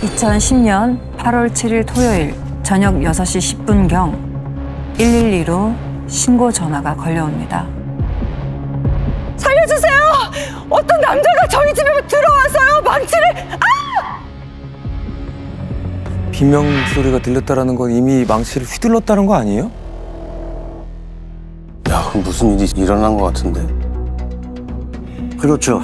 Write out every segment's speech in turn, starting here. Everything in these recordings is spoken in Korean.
2010년 8월 7일 토요일 저녁 6시 10분경 112로 신고 전화가 걸려옵니다. 살려주세요! 어떤 남자가 저희 집에 들어와서요! 망치를! 아! 비명 소리가 들렸다는 건 이미 망치를 휘둘렀다는 거 아니에요? 야, 그럼 무슨 일이 일어난 것 같은데. 그렇죠.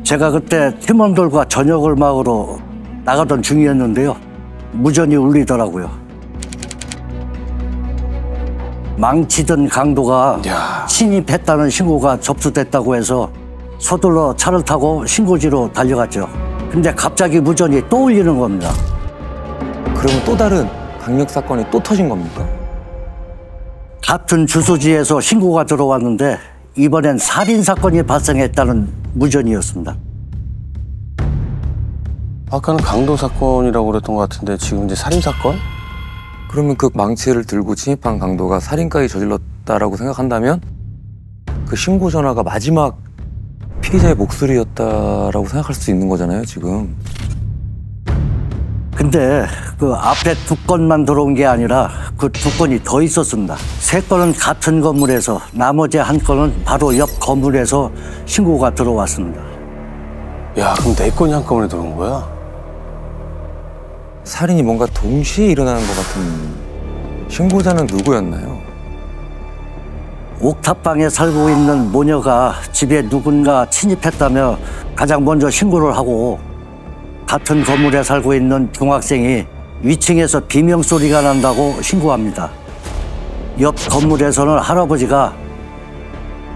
제가 그때 팀원들과 저녁을 먹으러 나가던 중이었는데요. 무전이 울리더라고요. 망치던 강도가 침입했다는 신고가 접수됐다고 해서 서둘러 차를 타고 신고지로 달려갔죠. 근데 갑자기 무전이 또 울리는 겁니다. 그러면 또 다른 강력 사건이 또 터진 겁니까? 같은 주소지에서 신고가 들어왔는데 이번엔 살인사건이 발생했다는 무전이었습니다. 아까는 강도 사건이라고 그랬던 것 같은데 지금 이제 살인 사건? 그러면 그 망치를 들고 침입한 강도가 살인까지 저질렀다라고 생각한다면 그 신고 전화가 마지막 피해자의 목소리였다라고 생각할 수 있는 거잖아요, 지금. 근데 그 앞에 두 건만 들어온 게 아니라 그 두 건이 더 있었습니다. 세 건은 같은 건물에서 나머지 한 건은 바로 옆 건물에서 신고가 들어왔습니다. 야, 그럼 네 건이 한꺼번에 들어온 거야? 살인이 뭔가 동시에 일어나는 것 같은. 신고자는 누구였나요? 옥탑방에 살고 있는 모녀가 집에 누군가 침입했다며 가장 먼저 신고를 하고, 같은 건물에 살고 있는 중학생이 위층에서 비명소리가 난다고 신고합니다. 옆 건물에서는 할아버지가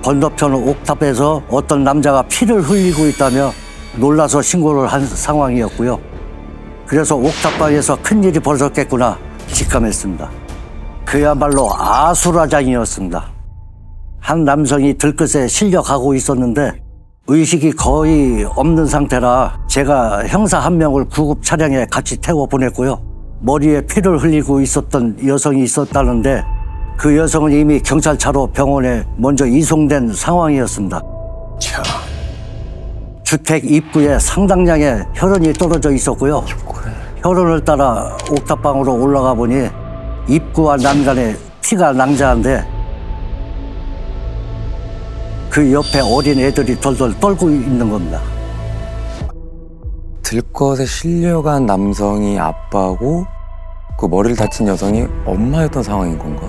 건너편 옥탑에서 어떤 남자가 피를 흘리고 있다며 놀라서 신고를 한 상황이었고요. 그래서 옥탑방에서 큰일이 벌어졌겠구나 직감했습니다. 그야말로 아수라장이었습니다. 한 남성이 들끝에 실려가고 있었는데 의식이 거의 없는 상태라 제가 형사 한 명을 구급 차량에 같이 태워 보냈고요. 머리에 피를 흘리고 있었던 여성이 있었다는데 그 여성은 이미 경찰차로 병원에 먼저 이송된 상황이었습니다. 참. 주택 입구에 상당량의 혈흔이 떨어져 있었고요. 혈흔을 따라 옥탑방으로 올라가 보니 입구와 난간에 피가 낭자한데 그 옆에 어린 애들이 덜덜 떨고 있는 겁니다. 들것에 실려간 남성이 아빠고 그 머리를 다친 여성이 엄마였던 상황인 건가?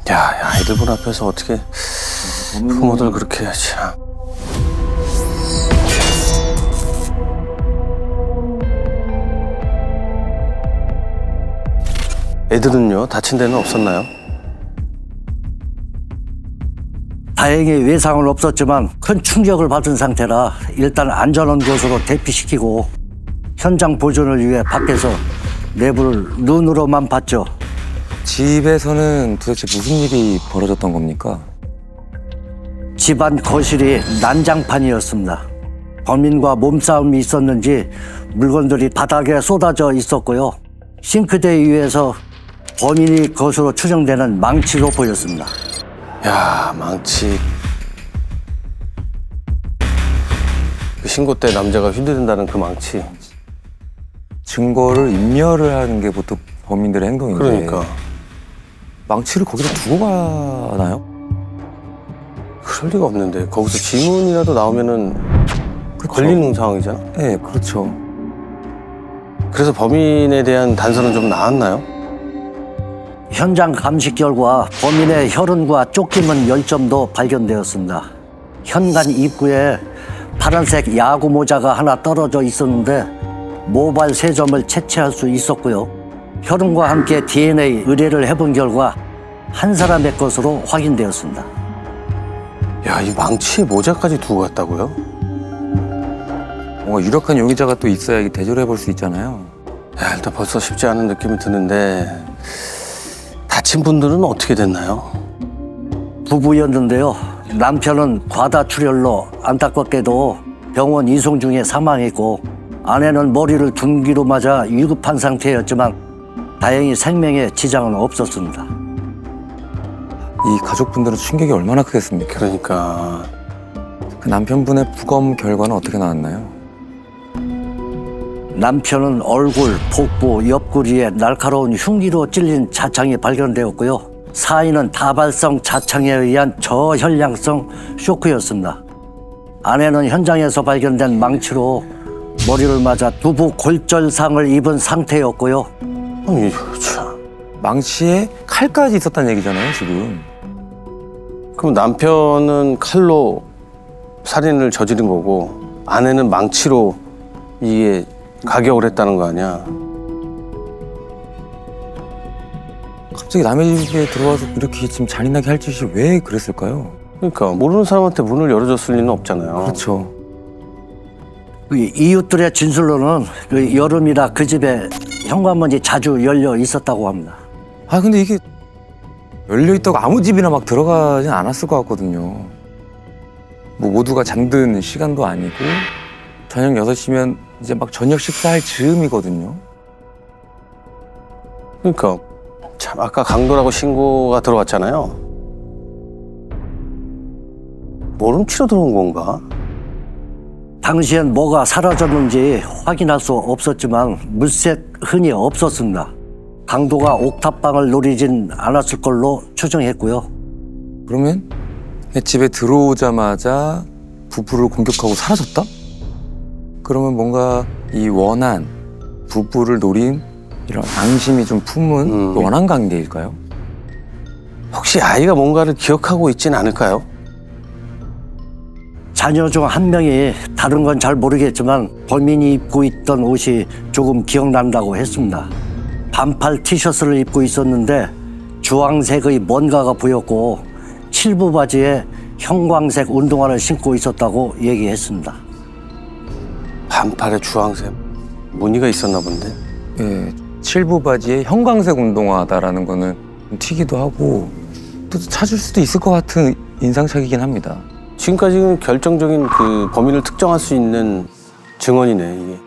야, 아이들 본 앞에서 어떻게 부모들 그렇게 참. 애들은요? 다친 데는 없었나요? 다행히 외상은 없었지만 큰 충격을 받은 상태라 일단 안전한 곳으로 대피시키고 현장 보존을 위해 밖에서 내부를 눈으로만 봤죠. 집에서는 도대체 무슨 일이 벌어졌던 겁니까? 집안 거실이 난장판이었습니다. 범인과 몸싸움이 있었는지 물건들이 바닥에 쏟아져 있었고요. 싱크대 위에서 범인이 것으로 추정되는 망치도 보였습니다. 야, 망치. 그 신고 때 남자가 휘두른다는 그 망치. 증거를 인멸을 하는 게 보통 범인들의 행동인데. 그러니까. 망치를 거기서 두고 가나요? 그럴 리가 없는데. 거기서 지문이라도 나오면은 그쵸. 걸리는 상황이잖아. 네, 그렇죠. 그래서 범인에 대한 단서는 좀 나왔나요? 현장 감식 결과 범인의 혈흔과 쫓김은 10점도 발견되었습니다. 현관 입구에 파란색 야구 모자가 하나 떨어져 있었는데 모발 3점을 채취할 수 있었고요. 혈흔과 함께 DNA 의뢰를 해본 결과 한 사람의 것으로 확인되었습니다. 야, 이 망치에 모자까지 두고 갔다고요? 뭔가 유력한 용의자가 또 있어야 대조를 해볼 수 있잖아요. 야, 일단 벌써 쉽지 않은 느낌이 드는데 다친 분들은 어떻게 됐나요? 부부였는데요. 남편은 과다출혈로 안타깝게도 병원 이송 중에 사망했고 아내는 머리를 둔기로 맞아 위급한 상태였지만 다행히 생명에 지장은 없었습니다. 이 가족분들은 충격이 얼마나 크겠습니까? 남편은 얼굴, 복부, 옆구리에 날카로운 흉기로 찔린 자창이 발견되었고요. 사인은 다발성 자창에 의한 저혈량성 쇼크였습니다. 아내는 현장에서 발견된 망치로 머리를 맞아 두부 골절상을 입은 상태였고요. 아니, 참. 망치에 칼까지 있었다는 얘기잖아요, 지금. 그럼 남편은 칼로 살인을 저지른 거고 아내는 망치로 이게 가격을 했다는 거 아니야? 갑자기 남의 집에 들어와서 이렇게 지금 잔인하게 할 짓이 왜 그랬을까요? 그러니까 모르는 사람한테 문을 열어줬을 리는 없잖아요. 그렇죠. 이웃들의 진술로는 여름이라 그 집에 현관문이 자주 열려 있었다고 합니다. 아 근데 이게 열려있다고 아무 집이나 막 들어가진 않았을 것 같거든요. 뭐 모두가 잠든 시간도 아니고 저녁 6시면 이제 막 저녁 식사할 즈음이거든요. 그러니까 참 아까 강도라고 신고가 들어왔잖아요. 뭘 훔치러 들어온 건가? 당시엔 뭐가 사라졌는지 확인할 수 없었지만 물색 흔히 없었습니다. 강도가 옥탑방을 노리진 않았을 걸로 추정했고요. 그러면 집에 들어오자마자 부부를 공격하고 사라졌다? 그러면 뭔가 이 원한, 부부를 노린 이런 앙심이 좀 품은 원한 관계일까요? 혹시 아이가 뭔가를 기억하고 있진 않을까요? 자녀 중 한 명이 다른 건 잘 모르겠지만 범인이 입고 있던 옷이 조금 기억난다고 했습니다. 반팔 티셔츠를 입고 있었는데 주황색의 뭔가가 보였고 칠부 바지에 형광색 운동화를 신고 있었다고 얘기했습니다. 반팔에 주황색 무늬가 있었나 본데? 예, 칠부 바지에 형광색 운동화다라는 거는 좀 튀기도 하고 또 찾을 수도 있을 것 같은 인상착이긴 합니다. 지금까지는 결정적인 그 범인을 특정할 수 있는 증언이네, 이게.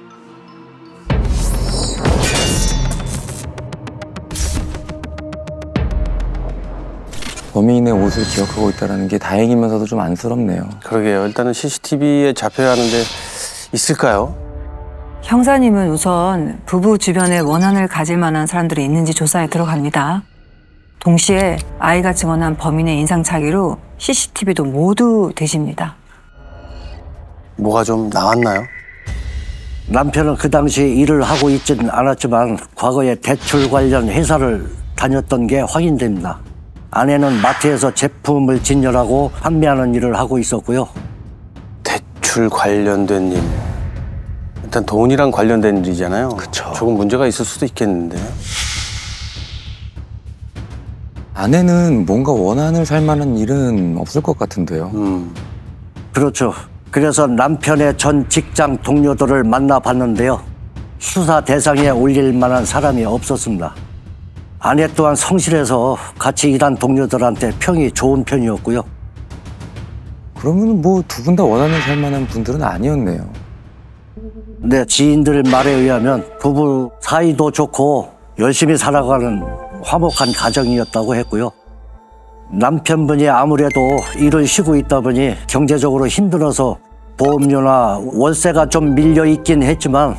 범인의 옷을 기억하고 있다는 게 다행이면서도 좀 안쓰럽네요. 그러게요. 일단은 CCTV에 잡혀야 하는데 있을까요? 형사님은 우선 부부 주변에 원한을 가질 만한 사람들이 있는지 조사에 들어갑니다. 동시에 아이가 증언한 범인의 인상착의로 CCTV도 모두 뒤집니다. 뭐가 좀 나왔나요? 남편은 그 당시 일을 하고 있지는 않았지만 과거에 대출 관련 회사를 다녔던 게 확인됩니다. 아내는 마트에서 제품을 진열하고 판매하는 일을 하고 있었고요. 대출 관련된 일. 일단 돈이랑 관련된 일이잖아요. 그쵸. 조금 문제가 있을 수도 있겠는데. 아내는 뭔가 원한을 살 만한 일은 없을 것 같은데요. 그렇죠. 그래서 남편의 전 직장 동료들을 만나봤는데요. 수사 대상에 올릴 만한 사람이 없었습니다. 아내 또한 성실해서 같이 일한 동료들한테 평이 좋은 편이었고요. 그러면 뭐 두 분 다 원한을 살 만한 분들은 아니었네요. 네, 지인들 말에 의하면 부부 사이도 좋고 열심히 살아가는 화목한 가정이었다고 했고요. 남편분이 아무래도 일을 쉬고 있다 보니 경제적으로 힘들어서 보험료나 월세가 좀 밀려 있긴 했지만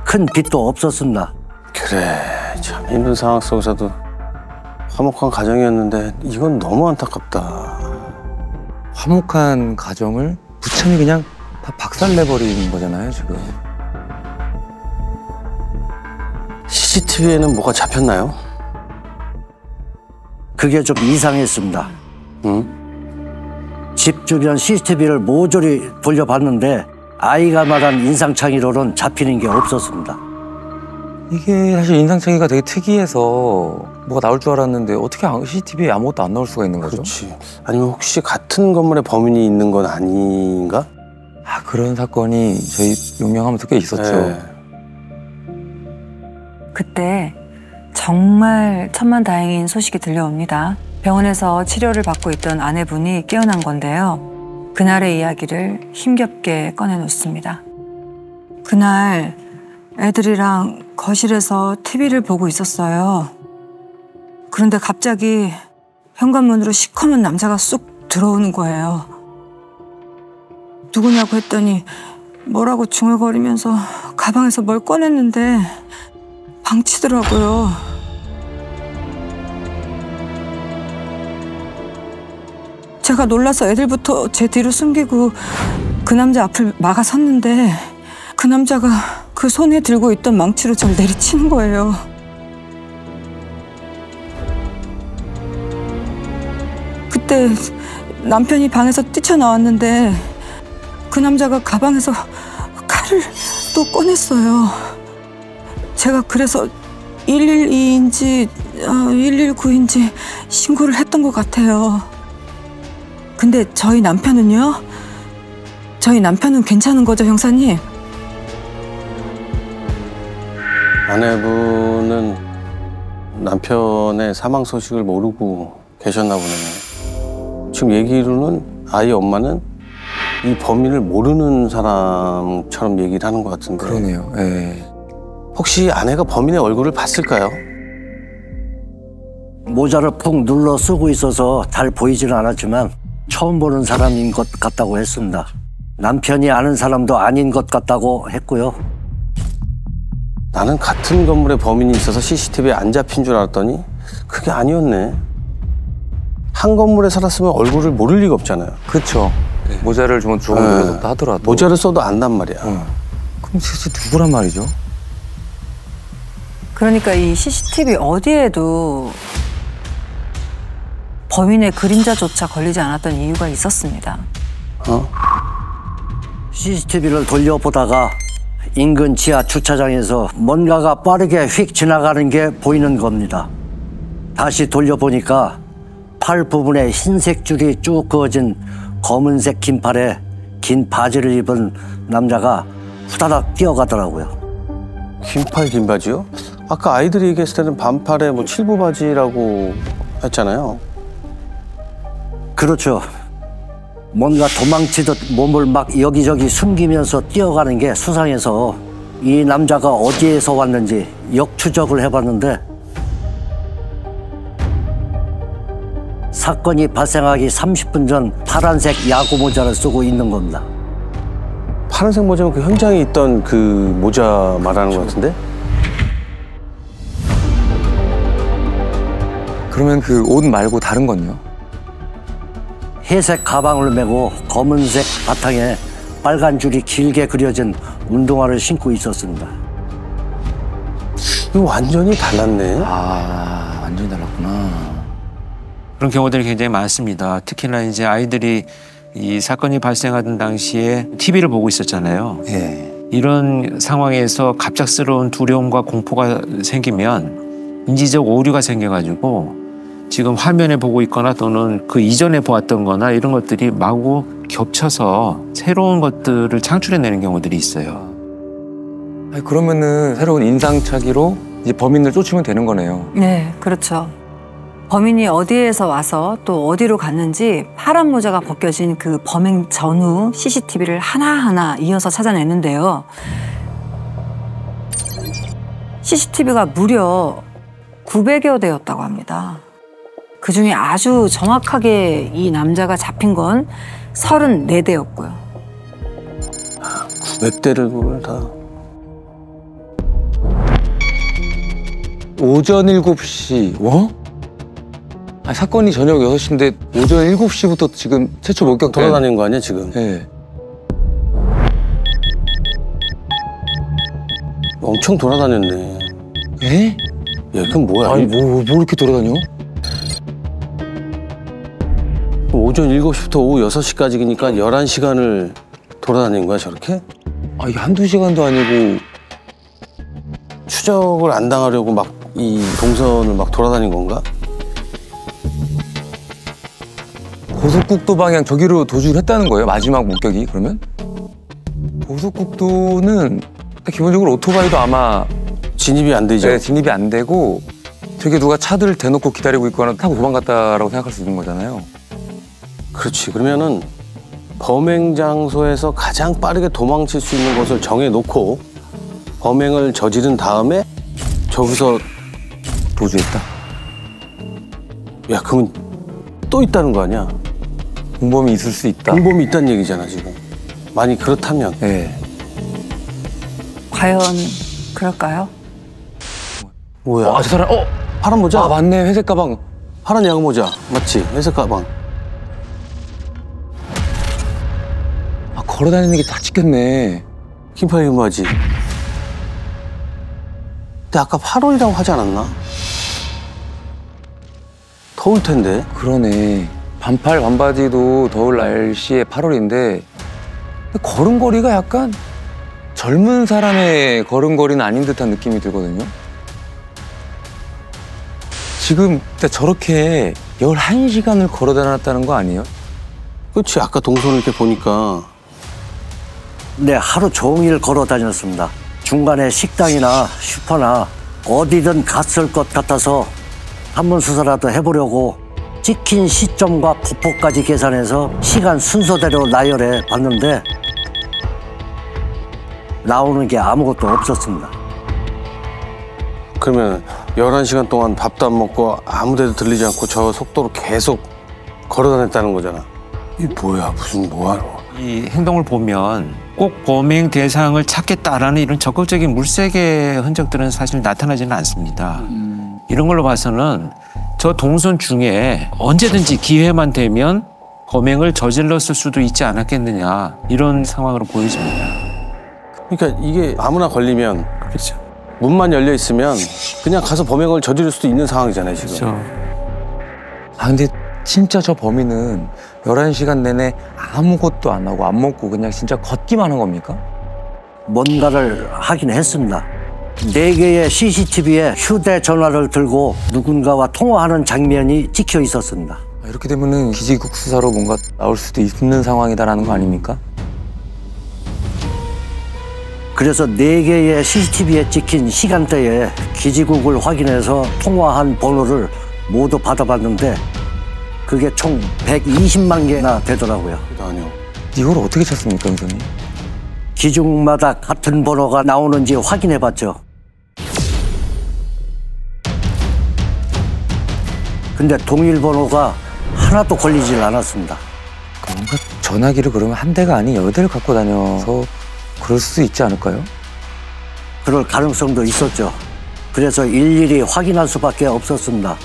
큰 빚도 없었습니다. 그래, 참 힘든 상황 속에서도 화목한 가정이었는데 이건 너무 안타깝다. 화목한 가정을 부천이 그냥 다 박살내버리는 거잖아요, 지금. CCTV에는 뭐가 잡혔나요? 그게 좀 이상했습니다. 집 주변 CCTV를 모조리 돌려봤는데 아이가 말한 인상착의로는 잡히는 게 없었습니다. 이게 사실 인상착의가 되게 특이해서 뭐가 나올 줄 알았는데 어떻게 CCTV에 아무것도 안 나올 수가 있는 거죠? 그렇지. 아니면 혹시 같은 건물에 범인이 있는 건 아닌가? 아, 그런 사건이 저희 용명하면서 꽤 있었죠. 네. 그때 정말 천만다행인 소식이 들려옵니다. 병원에서 치료를 받고 있던 아내분이 깨어난 건데요. 그날의 이야기를 힘겹게 꺼내놓습니다. 그날 애들이랑 거실에서 TV를 보고 있었어요. 그런데 갑자기 현관문으로 시커먼 남자가 쑥 들어오는 거예요. 누구냐고 했더니 뭐라고 중얼거리면서 가방에서 뭘 꺼냈는데 방치더라고요. 제가 놀라서 애들부터 제 뒤로 숨기고 그 남자 앞을 막아섰는데 그 남자가 그 손에 들고 있던 망치로 절 내리치는 거예요. 그때 남편이 방에서 뛰쳐나왔는데 그 남자가 가방에서 칼을 또 꺼냈어요. 제가 그래서 112인지 119인지 신고를 했던 것 같아요. 근데 저희 남편은요? 저희 남편은 괜찮은 거죠, 형사님? 아내분은 남편의 사망 소식을 모르고 계셨나 보네요. 지금 얘기로는 아이 엄마는 이 범인을 모르는 사람처럼 얘기를 하는 것 같은데. 그러네요. 예. 혹시 아내가 범인의 얼굴을 봤을까요? 모자를 푹 눌러 쓰고 있어서 잘 보이지는 않았지만 처음 보는 사람인 것 같다고 했습니다. 남편이 아는 사람도 아닌 것 같다고 했고요. 나는 같은 건물에 범인이 있어서 CCTV에 안 잡힌 줄 알았더니 그게 아니었네. 한 건물에 살았으면 얼굴을 모를 리가 없잖아요. 그렇죠. 모자를 좀 눌러뒀다 하더라도. 모자를 써도 안단 말이야. 그럼 도대체 누구란 말이죠? 그러니까 이 CCTV 어디에도 범인의 그림자조차 걸리지 않았던 이유가 있었습니다. CCTV를 돌려보다가 인근 지하 주차장에서 뭔가가 빠르게 휙 지나가는 게 보이는 겁니다. 다시 돌려보니까 팔 부분에 흰색 줄이 쭉 그어진 검은색 긴팔에 긴 바지를 입은 남자가 후다닥 뛰어가더라고요. 긴팔 긴 바지요? 아까 아이들이 얘기했을 때는 반팔에 뭐 칠부 바지라고 했잖아요. 그렇죠. 뭔가 도망치듯 몸을 막 여기저기 숨기면서 뛰어가는 게 수상해서 이 남자가 어디에서 왔는지 역추적을 해봤는데 사건이 발생하기 30분 전 파란색 야구 모자를 쓰고 있는 겁니다. 파란색 모자는 그 현장에 있던 그 모자 말하는 것 같은데? 그러면 그 옷 말고 다른 건요? 회색 가방을 메고 검은색 바탕에 빨간 줄이 길게 그려진 운동화를 신고 있었습니다. 이거 완전히 달랐네. 아, 완전히 달랐구나. 그런 경우들이 굉장히 많습니다. 특히나 이제 아이들이 이 사건이 발생하던 당시에 TV를 보고 있었잖아요. 예. 이런 상황에서 갑작스러운 두려움과 공포가 생기면 인지적 오류가 생겨가지고 지금 화면에 보고 있거나 또는 그 이전에 보았던 거나 이런 것들이 마구 겹쳐서 새로운 것들을 창출해내는 경우들이 있어요. 아니, 그러면은 새로운 인상착의로 이제 범인을 쫓으면 되는 거네요. 네, 그렇죠. 범인이 어디에서 와서 또 어디로 갔는지 파란 모자가 벗겨진 그 범행 전후 CCTV를 하나하나 이어서 찾아내는데요. CCTV가 무려 900여 대였다고 합니다. 그중에 아주 정확하게 이 남자가 잡힌 건 34대였고요. 몇 대를 그걸 다. 오전 7시, 아니, 사건이 저녁 6시인데 오전 7시부터 지금 최초 목격된. 돌아다니는 거 아니야 지금? 네. 엄청 돌아다녔네. 예? 야, 그럼 뭐야? 아니, 뭐 이렇게 돌아다녀? 오전 7시부터 오후 6시까지니까 11시간을 돌아다닌 거야 저렇게? 아, 이게 한두 시간도 아니고. 추적을 안 당하려고 막 이 동선을 막 돌아다닌 건가? 고속국도 방향 저기로 도주를 했다는 거예요? 마지막 목격이 그러면? 고속국도는 기본적으로 오토바이도 아마 진입이 안 되죠? 네, 진입이 안 되고 저기 누가 차들 대놓고 기다리고 있거나 타고 도망갔다라고 생각할 수 있는 거잖아요. 그렇지. 그러면은 범행 장소에서 가장 빠르게 도망칠 수 있는 곳을 정해놓고 범행을 저지른 다음에 저기서 도주했다. 야, 그러면 또 있다는 거 아니야? 공범이 있을 수 있다. 공범이 있다는 얘기잖아 지금. 만약 그렇다면 네. 과연 그럴까요? 뭐야? 아, 저 사람, 파란 모자? 아, 맞네. 회색 가방. 파란 야구 모자. 맞지? 회색 가방. 아, 걸어 다니는 게 다 찍혔네. 긴팔 입마지. 근데 아까 8월이라고 하지 않았나? 더울 텐데. 그러네. 반팔 반바지도 더울 날씨에 8월인데 걸음걸이가 약간 젊은 사람의 걸음걸이는 아닌 듯한 느낌이 들거든요. 지금 저렇게 11시간을 걸어 다녔다는 거 아니에요? 그렇지. 아까 동선을 이렇게 보니까. 네, 하루 종일 걸어 다녔습니다. 중간에 식당이나 슈퍼나 어디든 갔을 것 같아서 한번 수사라도 해보려고 찍힌 시점과 폭포까지 계산해서 시간 순서대로 나열해 봤는데 나오는 게 아무것도 없었습니다. 그러면 11시간 동안 밥도 안 먹고 아무 데도 들리지 않고 저 속도로 계속 걸어 다녔다는 거잖아. 이게 뭐야? 무슨 뭐하러? 이 행동을 보면 꼭 범행 대상을 찾겠다라는 이런 적극적인 물색의 흔적들은 사실 나타나지는 않습니다. 이런 걸로 봐서는 저 동선 중에 언제든지 기회만 되면 범행을 저질렀을 수도 있지 않았겠느냐 이런 상황으로 보여집니다. 그러니까 이게 아무나 걸리면 그렇죠. 문만 열려 있으면 그냥 가서 범행을 저지를 수도 있는 상황이잖아요, 지금. 그렇죠. 아, 근데 진짜 저 범인은 11시간 내내 아무것도 안 하고 안 먹고 그냥 진짜 걷기만 한 겁니까? 뭔가를 하긴 했습니다. 4개의 CCTV에 휴대전화를 들고 누군가와 통화하는 장면이 찍혀 있었습니다. 아, 이렇게 되면은 기지국 수사로 뭔가 나올 수도 있는 상황이다라는 거 아닙니까? 그래서 4개의 CCTV에 찍힌 시간대에 기지국을 확인해서 통화한 번호를 모두 받아봤는데 그게 총 120만 개나 되더라고요. 아니요. 이걸 어떻게 찾습니까, 선생님? 기지국마다 같은 번호가 나오는지 확인해봤죠. 근데 동일 번호가 하나도 걸리질 않았습니다. 뭔가 전화기를 그러면 한 대가 아닌 10대를 갖고 다녀서 그럴 수도 있지 않을까요? 그럴 가능성도 있었죠. 그래서 일일이 확인할 수밖에 없었습니다.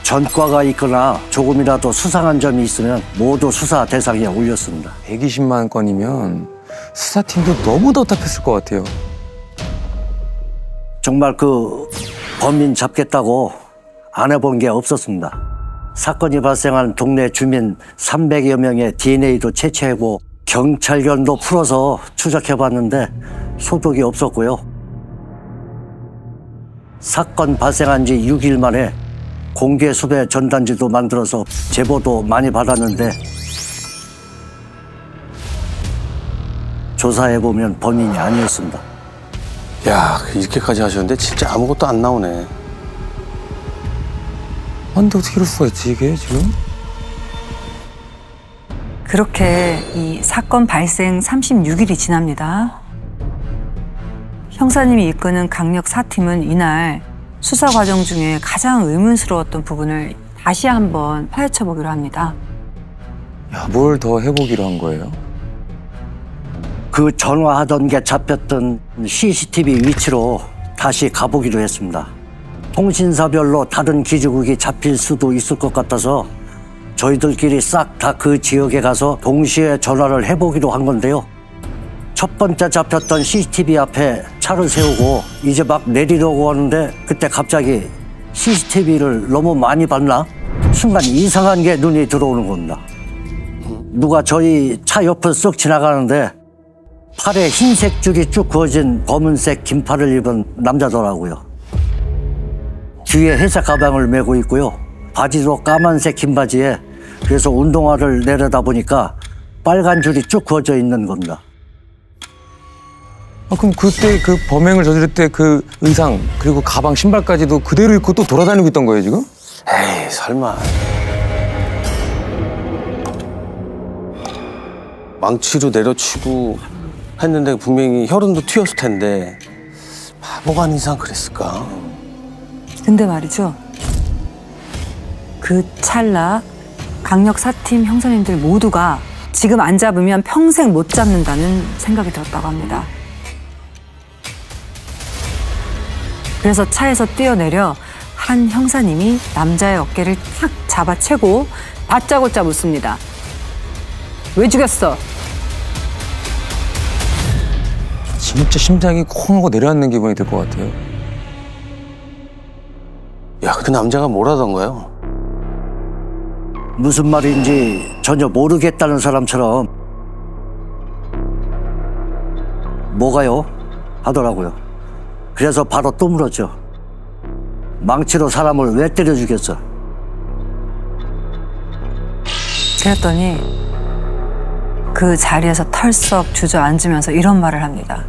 전과가 있거나 조금이라도 수상한 점이 있으면 모두 수사 대상에 올렸습니다. 120만 건이면 수사팀도 너무 답답했을 것 같아요. 정말 그 범인 잡겠다고 안 해본 게 없었습니다. 사건이 발생한 동네 주민 300여 명의 DNA도 채취하고 경찰견도 풀어서 추적해봤는데 소득이 없었고요. 사건 발생한 지 6일 만에 공개 수배 전단지도 만들어서 제보도 많이 받았는데 조사해보면 범인이 아니었습니다. 야, 이렇게까지 하셨는데 진짜 아무것도 안 나오네. 근데 어떻게 이럴 수가 있지, 이게 지금? 그렇게 이 사건 발생 36일이 지납니다. 형사님이 이끄는 강력 4팀은 이날 수사 과정 중에 가장 의문스러웠던 부분을 다시 한번 파헤쳐보기로 합니다. 야, 뭘 더 해보기로 한 거예요? 그 전화하던 게 잡혔던 CCTV 위치로 다시 가보기로 했습니다. 통신사별로 다른 기지국이 잡힐 수도 있을 것 같아서 저희들끼리 싹 다 그 지역에 가서 동시에 전화를 해보기로 한 건데요. 첫 번째 잡혔던 CCTV 앞에 차를 세우고 이제 막 내리려고 하는데 그때 갑자기 CCTV를 너무 많이 봤나? 순간 이상한 게 눈이 들어오는 겁니다. 누가 저희 차 옆을 쓱 지나가는데 팔에 흰색 줄이 쭉 그어진 검은색 긴팔을 입은 남자더라고요. 뒤에 회색 가방을 메고 있고요. 바지도 까만색 긴 바지에 그래서 운동화를 내려다 보니까 빨간 줄이 쭉 그어져 있는 겁니다. 아, 그럼 그때 그 범행을 저지를 때 그 의상 그리고 가방 신발까지도 그대로 입고 또 돌아다니고 있던 거예요, 지금? 에이, 설마. 망치로 내려치고 했는데 분명히 혈흔도 튀었을 텐데 바보가 아닌 이상 그랬을까? 근데 말이죠. 그 찰나 강력 4팀 형사님들 모두가 지금 안 잡으면 평생 못 잡는다는 생각이 들었다고 합니다. 그래서 차에서 뛰어내려 한 형사님이 남자의 어깨를 탁 잡아채고 다짜고짜 묻습니다. 왜 죽였어? 진짜 심장이 콩 하고 내려앉는 기분이 들 것 같아요. 야, 그 남자가 뭐라던가요? 무슨 말인지 전혀 모르겠다는 사람처럼 뭐가요? 하더라고요. 그래서 바로 또 물었죠. 망치로 사람을 왜 때려 죽였어? 그랬더니 그 자리에서 털썩 주저앉으면서 이런 말을 합니다.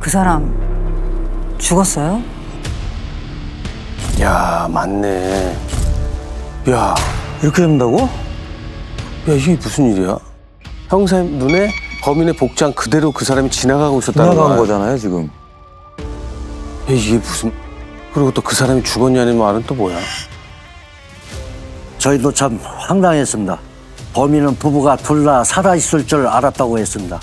그 사람 죽었어요? 야, 맞네. 야, 이렇게 된다고? 야, 이게 무슨 일이야? 형사님 눈에 범인의 복장 그대로 그 사람이 지나가고 있었다는 지나간 거야. 거잖아요, 지금. 야, 이게 무슨... 그리고 또 그 사람이 죽었냐는 말은 또 뭐야? 저희도 참 황당했습니다. 범인은 부부가 둘 다 살아있을 줄 알았다고 했습니다.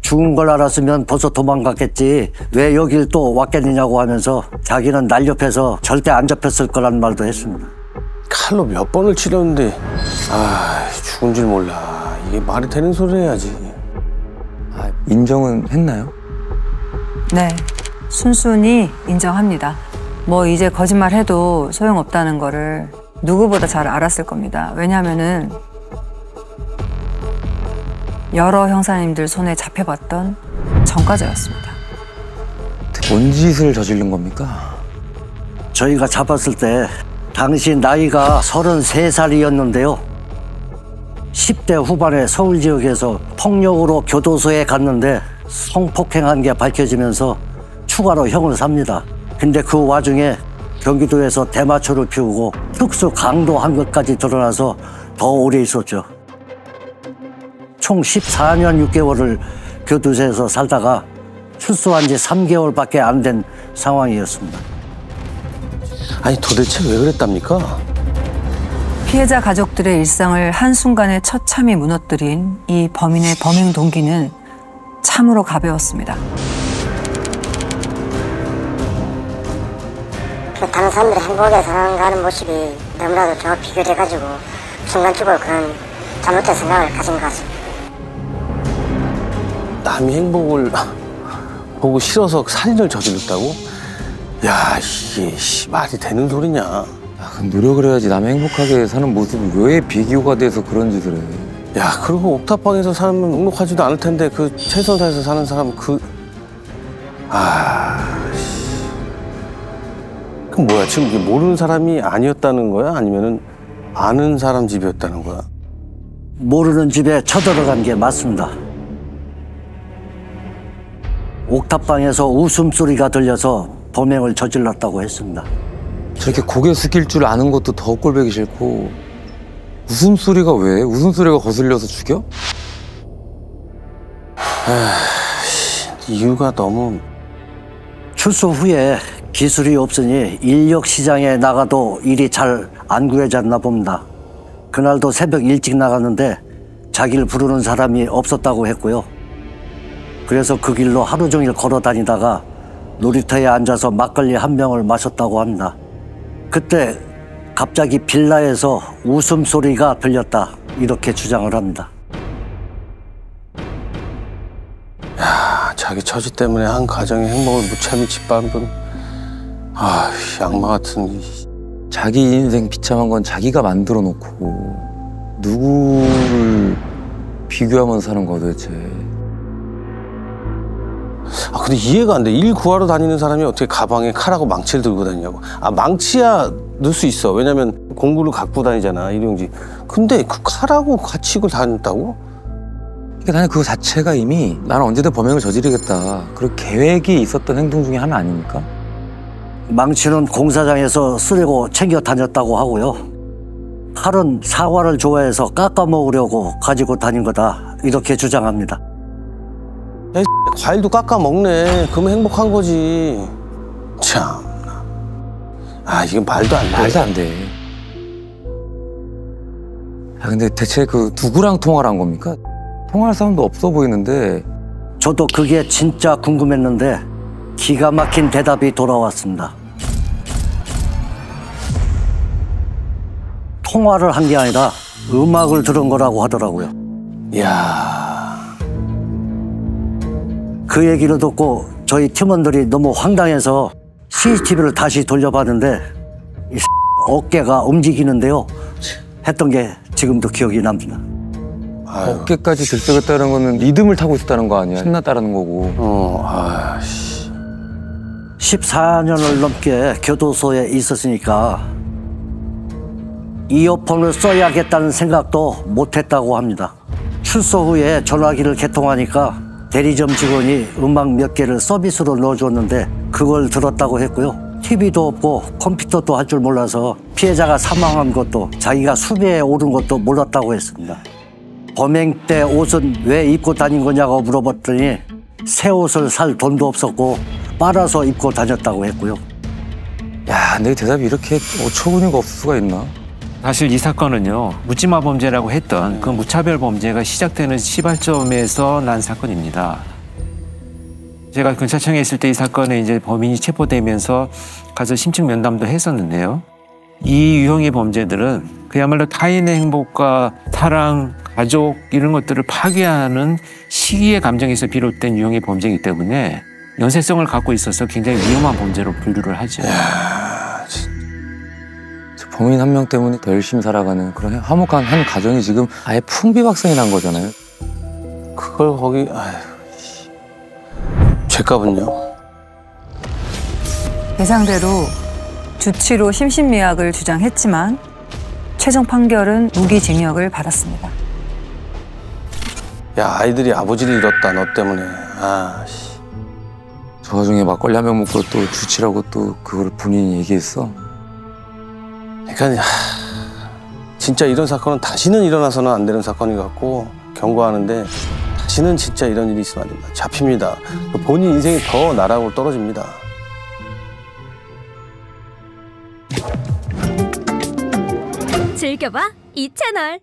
죽은 걸 알았으면 벌써 도망갔겠지 왜 여길 또 왔겠느냐고 하면서 자기는 날렵해서 절대 안 잡혔을 거란 말도 했습니다. 칼로 몇 번을 치렸는데 아, 죽은 줄 몰라. 이게 말이 되는 소리 해야지. 아, 인정은 했나요? 네, 순순히 인정합니다. 뭐 이제 거짓말해도 소용없다는 거를 누구보다 잘 알았을 겁니다. 왜냐하면은 여러 형사님들 손에 잡혀봤던 전과자였습니다. 뭔 짓을 저지른 겁니까? 저희가 잡았을 때 당시 나이가 33살이었는데요. 10대 후반의 서울 지역에서 폭력으로 교도소에 갔는데 성폭행한 게 밝혀지면서 추가로 형을 삽니다. 근데 그 와중에 경기도에서 대마초를 피우고 특수 강도한 것까지 드러나서 더 오래 있었죠. 총 14년 6개월을 교도소에서 살다가 출소한 지 3개월밖에 안 된 상황이었습니다. 아니 도대체 왜 그랬답니까? 피해자 가족들의 일상을 한순간에 처참히 무너뜨린 이 범인의 범행 동기는 참으로 가벼웠습니다. 다른 사람들의 행복에 살아가는 모습이 너무나도 저 비교돼가지고 순간적으로 그런 잘못된 생각을 가진 것 같습니다. 남이 행복을 보고 싫어서 살인을 저질렀다고? 야, 이게 말이 되는 소리냐? 야, 노력을 해야지 남의 행복하게 사는 모습이 왜 비교가 돼서 그런 짓을 해? 야, 그리고 옥탑방에서 살면 눅눅하지도 않을 텐데 그 최선사에서 사는 사람 그럼 뭐야? 지금 이게 모르는 사람이 아니었다는 거야? 아니면은 아는 사람 집이었다는 거야? 모르는 집에 쳐들어간 게 맞습니다. 옥탑방에서 웃음소리가 들려서 범행을 저질렀다고 했습니다. 저렇게 고개 숙일 줄 아는 것도 더 꼴보기 싫고 웃음소리가 왜? 웃음소리가 거슬려서 죽여? 이유가 너무... 출소 후에 기술이 없으니 인력 시장에 나가도 일이 잘 안 구해졌나 봅니다. 그날도 새벽 일찍 나갔는데 자기를 부르는 사람이 없었다고 했고요. 그래서 그 길로 하루 종일 걸어 다니다가 놀이터에 앉아서 막걸리 한 병을 마셨다고 합니다. 그때 갑자기 빌라에서 웃음소리가 들렸다 이렇게 주장을 합니다. 야, 자기 처지 때문에 한 가정의 행복을 무참히 짓밟은 악마 같은... 자기 인생 비참한 건 자기가 만들어 놓고 누구를 비교하면서 사는 거야 도대체. 근데 이해가 안 돼. 일 구하러 다니는 사람이 어떻게 가방에 칼하고 망치를 들고 다니냐고. 망치야 넣을 수 있어. 왜냐면 공구를 갖고 다니잖아, 일용지. 근데 그 칼하고 같이 이걸 다녔다고? 그러니까 나는 그거 자체가 이미 나는 언제든 범행을 저지르겠다. 그런 계획이 있었던 행동 중에 하나 아닙니까? 망치는 공사장에서 쓰려고 챙겨 다녔다고 하고요. 칼은 사과를 좋아해서 깎아 먹으려고 가지고 다닌 거다 이렇게 주장합니다. 야, 과일도 깎아 먹네. 그러면 행복한 거지. 참. 이건 말도 안 돼. 말도 안 돼. 근데 대체 그 누구랑 통화를 한 겁니까? 통화할 사람도 없어 보이는데. 저도 그게 진짜 궁금했는데 기가 막힌 대답이 돌아왔습니다. 통화를 한 게 아니라 음악을 들은 거라고 하더라고요. 이야. 그 얘기를 듣고 저희 팀원들이 너무 황당해서 CCTV를 다시 돌려봤는데 이 어깨가 움직이는데요 했던 게 지금도 기억이 납니다. 아유. 어깨까지 들썩였다는 거는 리듬을 타고 있었다는 거 아니야? 신났다는 거고. 아씨. 14년을 넘게 교도소에 있었으니까 이어폰을 써야겠다는 생각도 못했다고 합니다. 출소 후에 전화기를 개통하니까 대리점 직원이 음악 몇 개를 서비스로 넣어줬는데 그걸 들었다고 했고요. TV도 없고 컴퓨터도 할 줄 몰라서 피해자가 사망한 것도 자기가 수배에 오른 것도 몰랐다고 했습니다. 범행 때 옷은 왜 입고 다닌 거냐고 물어봤더니 새 옷을 살 돈도 없었고 빨아서 입고 다녔다고 했고요. 야, 내 대답이 이렇게 어처구니가 없을 수가 있나? 사실 이 사건은요, 묻지마 범죄라고 했던 그 무차별 범죄가 시작되는 시발점에서 난 사건입니다. 제가 경찰청에 있을 때 이 사건에 이제 범인이 체포되면서 가서 심층 면담도 했었는데요. 이 유형의 범죄들은 그야말로 타인의 행복과 사랑, 가족 이런 것들을 파괴하는 시기의 감정에서 비롯된 유형의 범죄이기 때문에 연쇄성을 갖고 있어서 굉장히 위험한 범죄로 분류를 하죠. 범인 한 명 때문에 더 열심히 살아가는 그런 화목한 한 가정이 지금 아예 풍비박산이 난 거잖아요. 그걸 거기 아휴. 죄값은요? 예상대로 주치로 심신미약을 주장했지만 최종 판결은 무기징역을 받았습니다. 야, 아이들이 아버지를 잃었다 너 때문에. 아씨. 저 와중에 막걸리 한 병 먹고 또 주치라고 또 그걸 본인이 얘기했어. 그러니까 진짜 이런 사건은 다시는 일어나서는 안 되는 사건인 것 같고 경고하는데 다시는 진짜 이런 일이 있으면 안 됩니다. 잡힙니다. 본인 인생이 더 나락으로 떨어집니다. 즐겨봐 이 채널.